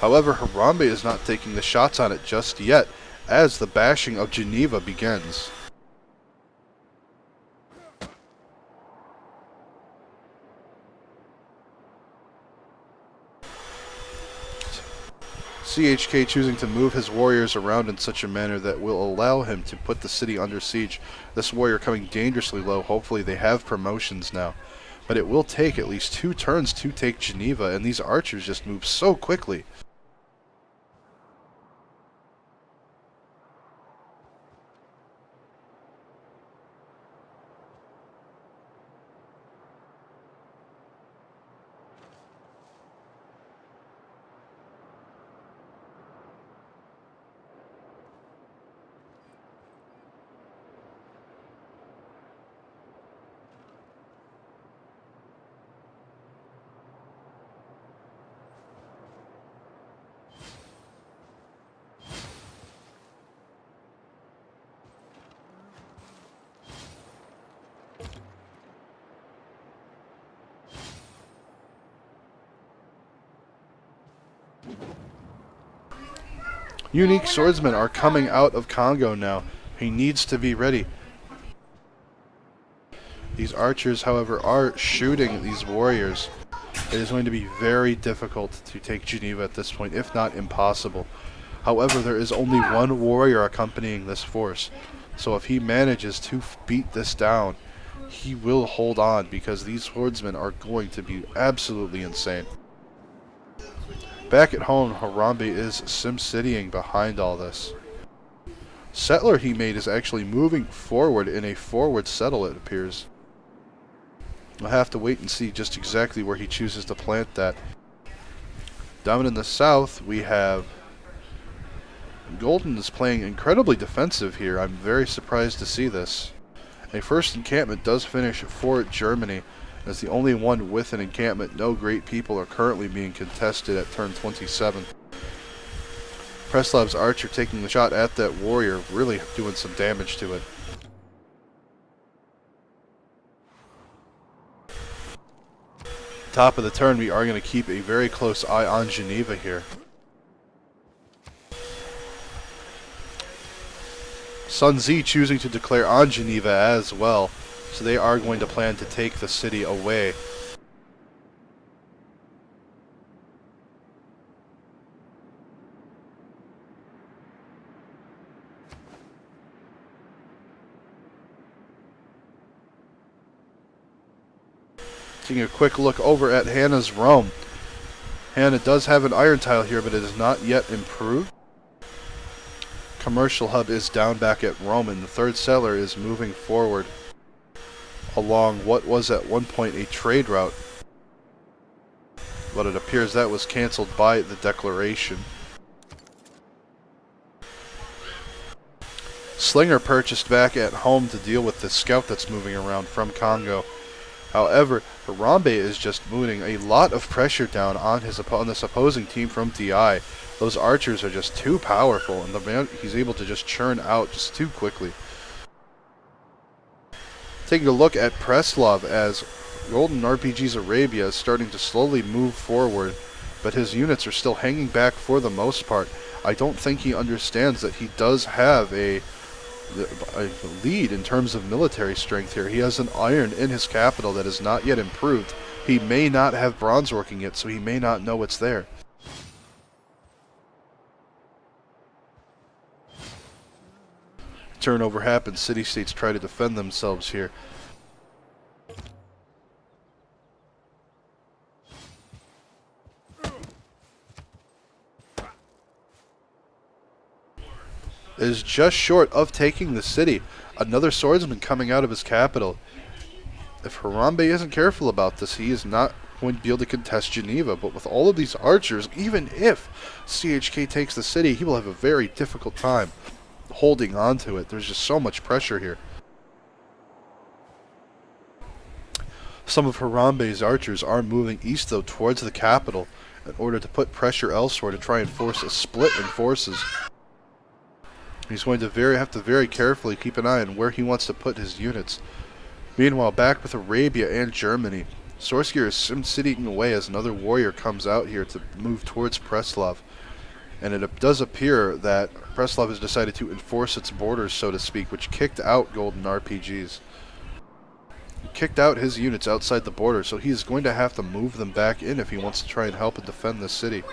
However, Harambe is not taking the shots on it just yet, as the bashing of Geneva begins. CHK choosing to move his warriors around in such a manner that will allow him to put the city under siege. This warrior coming dangerously low. Hopefully they have promotions now. But it will take at least 2 turns to take Geneva, and these archers just move so quickly. Unique swordsmen are coming out of Congo now. He needs to be ready. These archers, however, are shooting these warriors. It is going to be very difficult to take Geneva at this point, if not impossible. However, there is only one warrior accompanying this force. So if he manages to beat this down, he will hold on, because these swordsmen are going to be absolutely insane. Back at home, Harambe is SimCitying behind all this. Settler he made is actually moving forward in a forward settle, it appears. We'll have to wait and see just exactly where he chooses to plant that. Down in the south, we have Golden is playing incredibly defensive here. I'm very surprised to see this. A first encampment does finish for Germany. As the only one with an encampment, no great people are currently being contested at turn 27. Preslav's archer taking the shot at that warrior, really doing some damage to it. Top of the turn, we are going to keep a very close eye on Geneva here. SunZ choosing to declare on Geneva as well. So they are going to plan to take the city away. Taking a quick look over at Hannah's Rome. Hannah does have an iron tile here, but it is not yet improved. Commercial hub is down back at Rome, and the third settler is moving forward along what was at one point a trade route, but it appears that was cancelled by the declaration. Slinger purchased back at home to deal with the scout that's moving around from Congo. However, Harambe is just putting a lot of pressure down on this opposing team from DI. Those archers are just too powerful, and he's able to just churn out just too quickly. Taking a look at Preslov, as Golden RPG's Arabia is starting to slowly move forward, but his units are still hanging back for the most part. I don't think he understands that he does have a lead in terms of military strength here. He has an iron in his capital that is not yet improved. He may not have bronze working yet, so he may not know it's there. Turnover happens. City-states try to defend themselves here. Is just short of taking the city. Another swordsman coming out of his capital. If Harambe isn't careful about this, he is not going to be able to contest Geneva. But with all of these archers, even if CHK takes the city, he will have a very difficult time holding on to it. There's just so much pressure here. Some of Harambe's archers are moving east, though, towards the capital in order to put pressure elsewhere to try and force a split in forces. He's going to have to very carefully keep an eye on where he wants to put his units. Meanwhile, back with Arabia and Germany, Sorskier is sim-citying away as another warrior comes out here to move towards Preslav. And it does appear that Preslav has decided to enforce its borders, so to speak, which kicked out Golden RPGs. He kicked out his units outside the border, so he is going to have to move them back in if he wants to try and help and defend this city.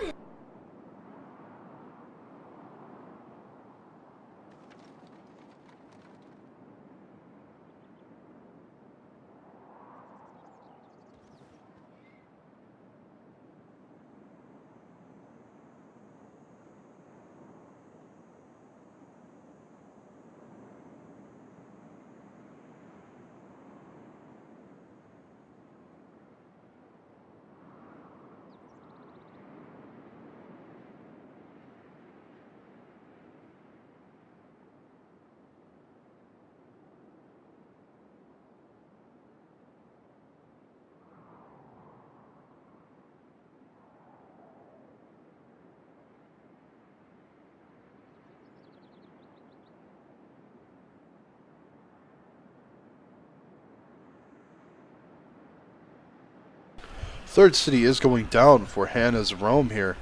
Third city is going down for Hannah's Rome here,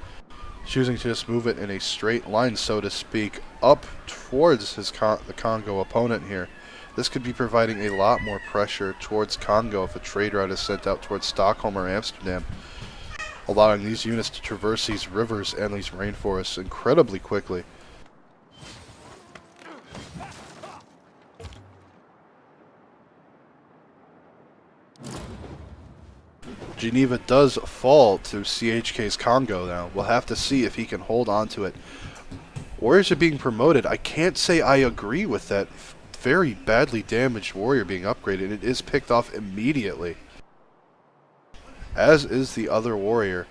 choosing to just move it in a straight line, so to speak, up towards the Congo opponent here. This could be providing a lot more pressure towards Congo if a trade route is sent out towards Stockholm or Amsterdam, allowing these units to traverse these rivers and these rainforests incredibly quickly. Geneva does fall to CHK's Congo now. We'll have to see if he can hold on to it. Warriors are being promoted. I can't say I agree with that very badly damaged warrior being upgraded. It is picked off immediately, as is the other warrior.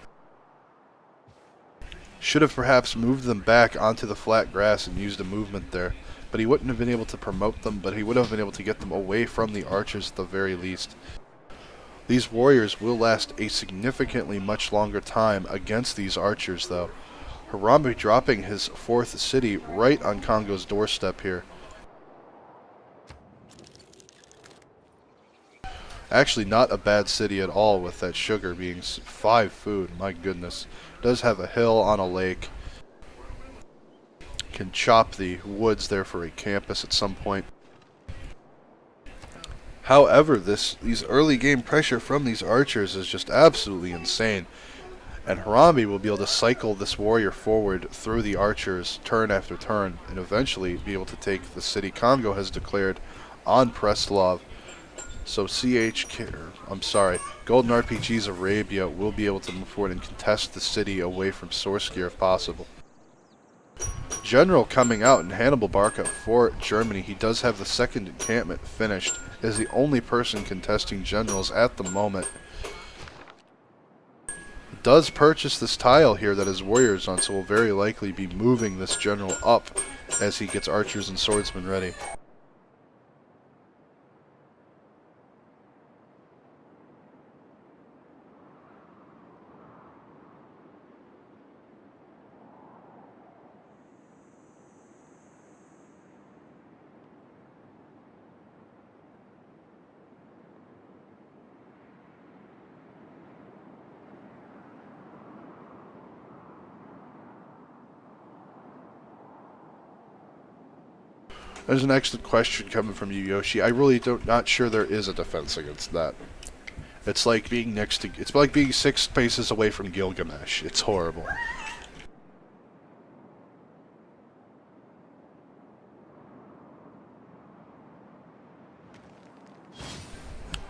Should have perhaps moved them back onto the flat grass and used a movement there. But he wouldn't have been able to promote them, but he would have been able to get them away from the archers at the very least. These warriors will last a significantly much longer time against these archers, though. Harambe dropping his fourth city right on Congo's doorstep here. Actually, not a bad city at all, with that sugar being 5 food. My goodness. Does have a hill on a lake. Can chop the woods there for a campus at some point. However, these early game pressure from these archers is just absolutely insane. And Harambe will be able to cycle this warrior forward through the archers turn after turn and eventually be able to take the city Congo has declared on Preslav. So Golden RPG's Arabia will be able to move forward and contest the city away from source gear if possible. General coming out in Hannibal Barca for Germany. He does have the second encampment finished. Is the only person contesting generals at the moment. Does purchase this tile here that his warriors on, so will very likely be moving this general up as he gets archers and swordsmen ready. There's an excellent question coming from you, Yoshi. I really not sure there is a defense against that. It's like being it's like being 6 paces away from Gilgamesh. It's horrible.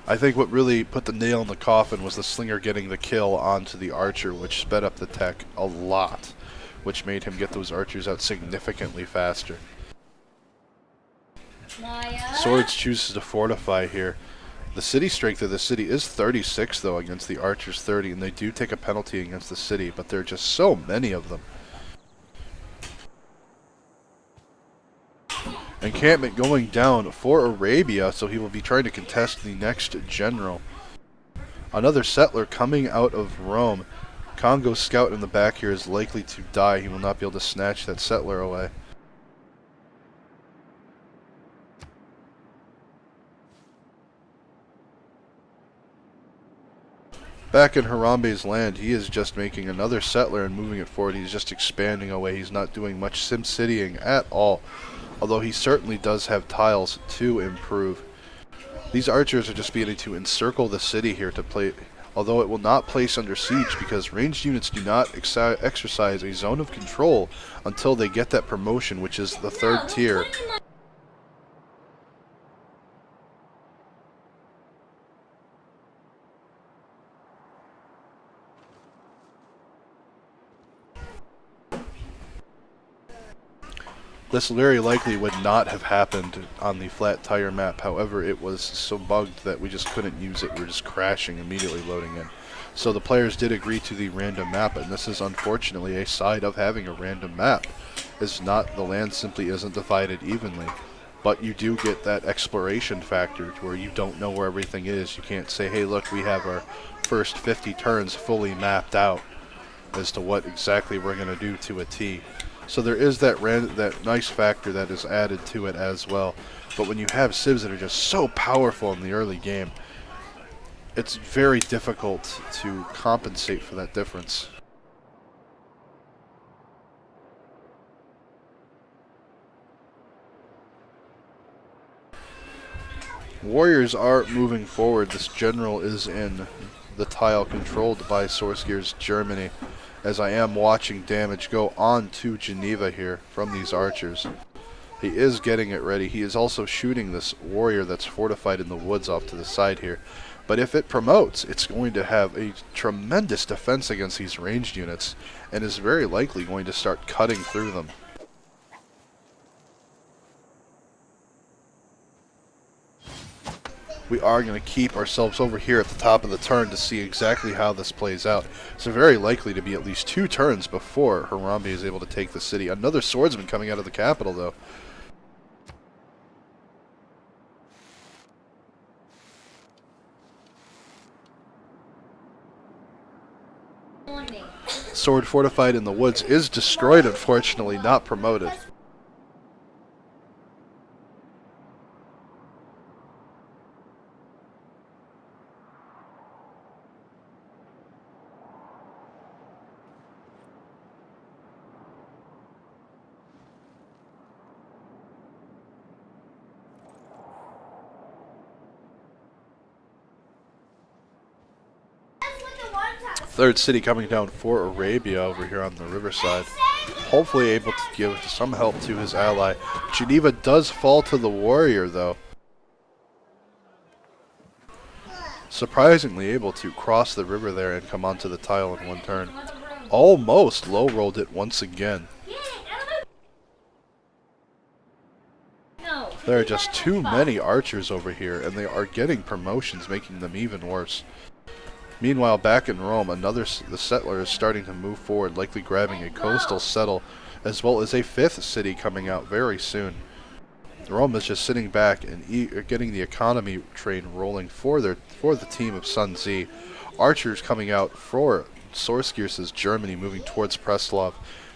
I think what really put the nail in the coffin was the slinger getting the kill onto the archer, which sped up the tech a lot, which made him get those archers out significantly faster. Swords chooses to fortify here. The city strength of the city is 36 though against the archers 30, and they do take a penalty against the city, but there are just so many of them. Encampment going down for Arabia, so he will be trying to contest the next general. Another settler coming out of Rome. Congo scout in the back here is likely to die. He will not be able to snatch that settler away. Back in Harambe's land, he is just making another settler and moving it forward. He's just expanding away. He's not doing much sim-citying at all, although he certainly does have tiles to improve. These archers are just beginning to encircle the city here to play, although it will not place under siege because ranged units do not exercise a zone of control until they get that promotion, which is the 3rd tier. This very likely would not have happened on the flat tire map. However, it was so bugged that we just couldn't use it. We were just crashing immediately loading in. So the players did agree to the random map, and this is unfortunately a side of having a random map. It's not, the land simply isn't divided evenly. But you do get that exploration factor where you don't know where everything is. You can't say, hey look, we have our first 50 turns fully mapped out as to what exactly we're going to do to a T. So there is that nice factor that is added to it as well. But when you have civs that are just so powerful in the early game, it's very difficult to compensate for that difference. Warriors are moving forward. This general is in the tile controlled by Source Gears Germany, as I am watching damage go on to Geneva here from these archers. He is getting it ready. He is also shooting this warrior that's fortified in the woods off to the side here. But if it promotes, it's going to have a tremendous defense against these ranged units, and is very likely going to start cutting through them. We are going to keep ourselves over here at the top of the turn to see exactly how this plays out. So very likely to be at least 2 turns before Harambe is able to take the city. Another swordsman coming out of the capital, though. Sword fortified in the woods is destroyed, unfortunately, not promoted. Third city coming down for Arabia over here on the riverside. Hopefully able to give some help to his ally. Geneva does fall to the warrior, though. surprisingly able to cross the river there and come onto the tile in one turn. Almost low rolled it once again. There are just too many archers over here, and they are getting promotions, making them even worse. Meanwhile, back in Rome, the settler is starting to move forward, likely grabbing a coastal settle, as well as a 5th city coming out very soon. Rome is just sitting back and getting the economy train rolling for the team of SunZ. Archers coming out for Sorskir's Germany, moving towards Preslav,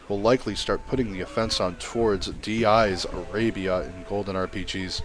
will likely start putting the offense on towards DI's Arabia in golden RPGs.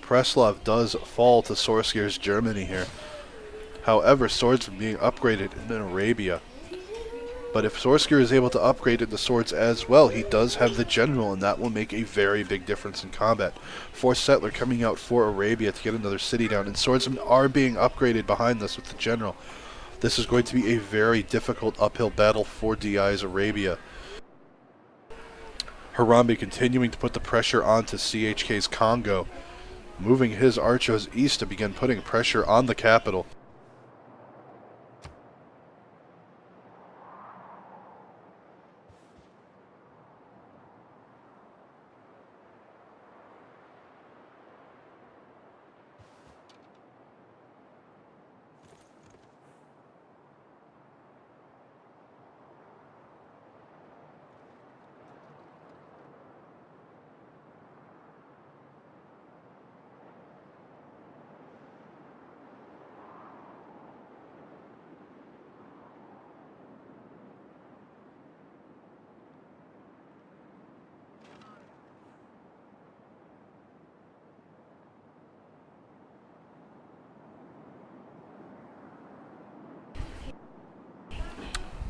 Preslav does fall to Sorskir's Germany here. However, swords are being upgraded in Arabia. But if Sorskir is able to upgrade into swords as well, he does have the general, and that will make a very big difference in combat. 4th settler coming out for Arabia to get another city down, and swordsmen are being upgraded behind this with the general. This is going to be a very difficult uphill battle for DI's Arabia. Harambe continuing to put the pressure onto CHK's Congo, moving his archers east to begin putting pressure on the capital.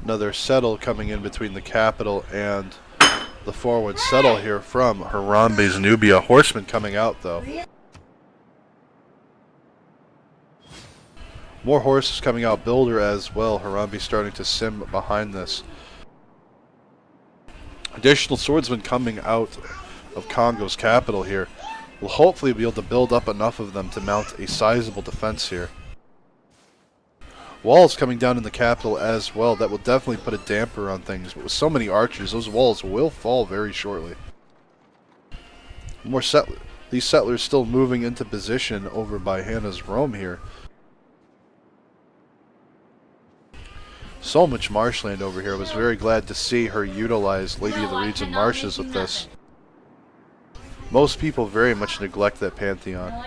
Another settle coming in between the capital and the forward settle here from Harambe's Nubia. Horsemen coming out, though. More horses coming out. Builder as well. Harambe starting to sim behind this. Additional swordsmen coming out of Congo's capital here. We'll hopefully be able to build up enough of them to mount a sizable defense here. Walls coming down in the capital as well. That will definitely put a damper on things. But with so many archers, those walls will fall very shortly. These settlers still moving into position over by Hannah's Rome here. So much marshland over here. I was very glad to see her utilize Lady of the Reeds and Marshes with this. Most people very much neglect that pantheon.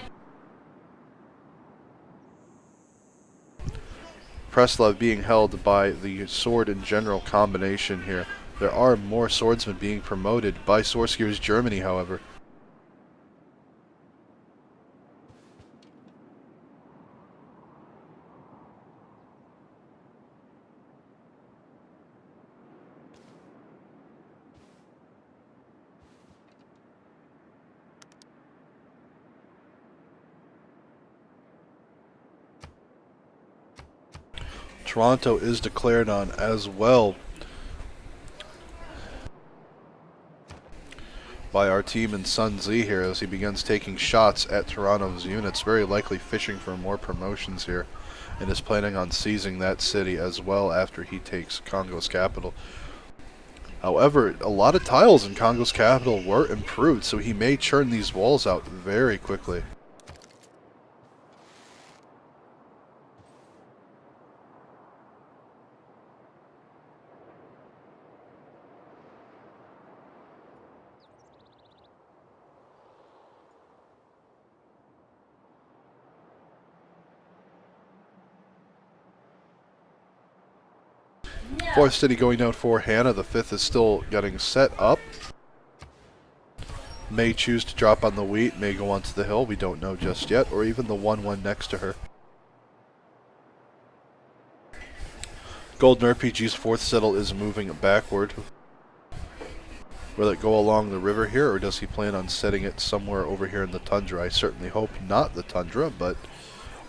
Preslav being held by the sword and general combination here. There are more swordsmen being promoted by Sorskir's Germany, however. Toronto is declared on as well by our team in SunZ here as he begins taking shots at Toronto's units, very likely fishing for more promotions here, and is planning on seizing that city as well after he takes Congo's capital. However, a lot of tiles in Congo's capital were improved, so he may churn these walls out very quickly. Fourth city going down for Hannah. The fifth is still getting set up. May choose to drop on the wheat, may go onto the hill, we don't know just yet, or even the 1-1 next to her. Golden RPG's fourth settle is moving backward. Will it go along the river here, or does he plan on setting it somewhere over here in the tundra? I certainly hope not the tundra, but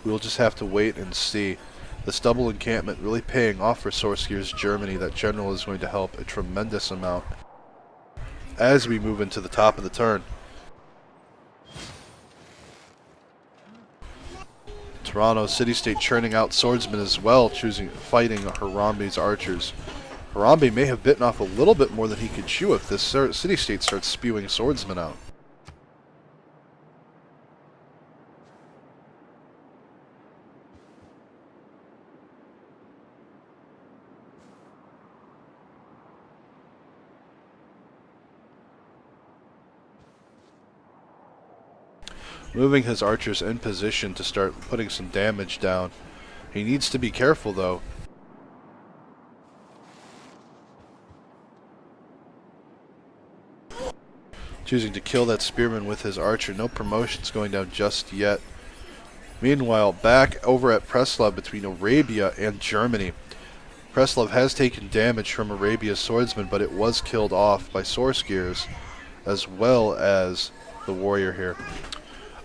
we'll just have to wait and see. This double encampment really paying off for Sourcegear's Germany. That general is going to help a tremendous amount as we move into the top of the turn. Toronto City-State churning out swordsmen as well, fighting Harambe's archers. Harambe may have bitten off a little bit more than he could chew if this City-State starts spewing swordsmen out. Moving his archers in position to start putting some damage down. He needs to be careful though. Choosing to kill that spearman with his archer. No promotions going down just yet. Meanwhile, back over at Preslav between Arabia and Germany. Preslav has taken damage from Arabia's swordsman, but it was killed off by Sourcegears as well as the warrior here.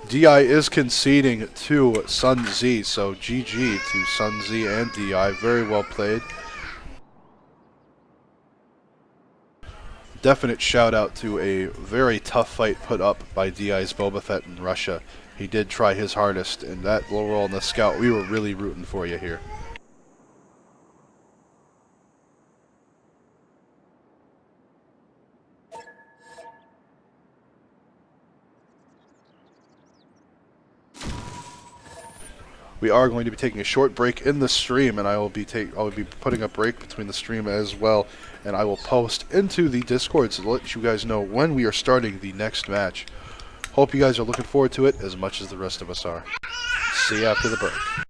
DI is conceding to SunZ, so GG to SunZ and DI. Very well played. Definite shout out to a very tough fight put up by DI's Boba Fett in Russia. He did try his hardest, and that low roll on the scout, we were really rooting for you here. We are going to be taking a short break in the stream, and I will be putting a break between the stream as well, and I will post into the Discord to let you guys know when we are starting the next match. Hope you guys are looking forward to it as much as the rest of us are. See you after the break.